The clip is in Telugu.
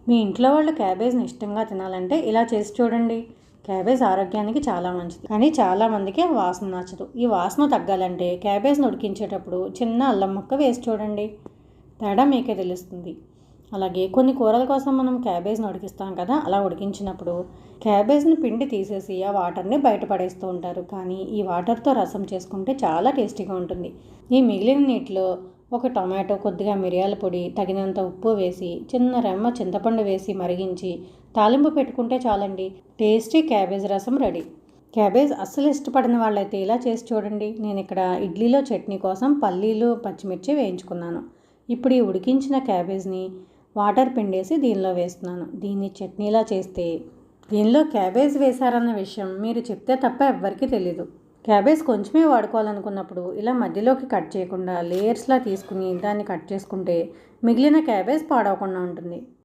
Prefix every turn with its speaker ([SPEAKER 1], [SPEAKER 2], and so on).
[SPEAKER 1] మీ ఇంట్లో వాళ్ళు క్యాబేజ్ని ఇష్టంగా తినాలంటే ఇలా చేసి చూడండి. క్యాబేజ్ ఆరోగ్యానికి చాలా మంచిది, కానీ చాలామందికి ఆ వాసన నచ్చదు. ఈ వాసన తగ్గాలంటే క్యాబేజ్ని ఉడికించేటప్పుడు చిన్న అల్లం ముక్క వేసి చూడండి, తేడా మీకే తెలుస్తుంది. అలాగే కొన్ని కూరల కోసం మనం క్యాబేజ్ని ఉడికిస్తాం కదా, అలా ఉడికించినప్పుడు క్యాబేజ్ని పిండి తీసేసి ఆ వాటర్ని బయటపడేస్తూ ఉంటారు. కానీ ఈ వాటర్తో రసం చేసుకుంటే చాలా టేస్టీగా ఉంటుంది. ఈ మిగిలిన నీటిలో ఒక టొమాటో, కొద్దిగా మిరియాల పొడి, తగినంత ఉప్పు వేసి చిన్న రెమ్మ చింతపండు వేసి మరిగించి తాలింపు పెట్టుకుంటే చాలండి, టేస్టీ క్యాబేజ్ రసం రెడీ. క్యాబేజ్ అస్సలు ఇష్టపడిన వాళ్ళైతే ఇలా చేసి చూడండి. నేను ఇక్కడ ఇడ్లీలో చట్నీ కోసం పల్లీలు, పచ్చిమిర్చి వేయించుకున్నాను. ఇప్పుడు ఈ ఉడికించిన క్యాబేజ్ని వాటర్ పిండేసి దీనిలో వేస్తున్నాను. దీన్ని చట్నీలా చేస్తే దీనిలో క్యాబేజ్ వేశారన్న విషయం మీరు చెప్తే తప్ప ఎవ్వరికీ తెలీదు. క్యాబేజ్ కొంచెమే వాడుకోవాలనుకున్నప్పుడు ఇలా మధ్యలోకి కట్ చేయకుండా లేయర్స్లా తీసుకుని దాన్ని కట్ చేసుకుంటే మిగిలిన క్యాబేజ్ పాడవకుండా ఉంటుంది.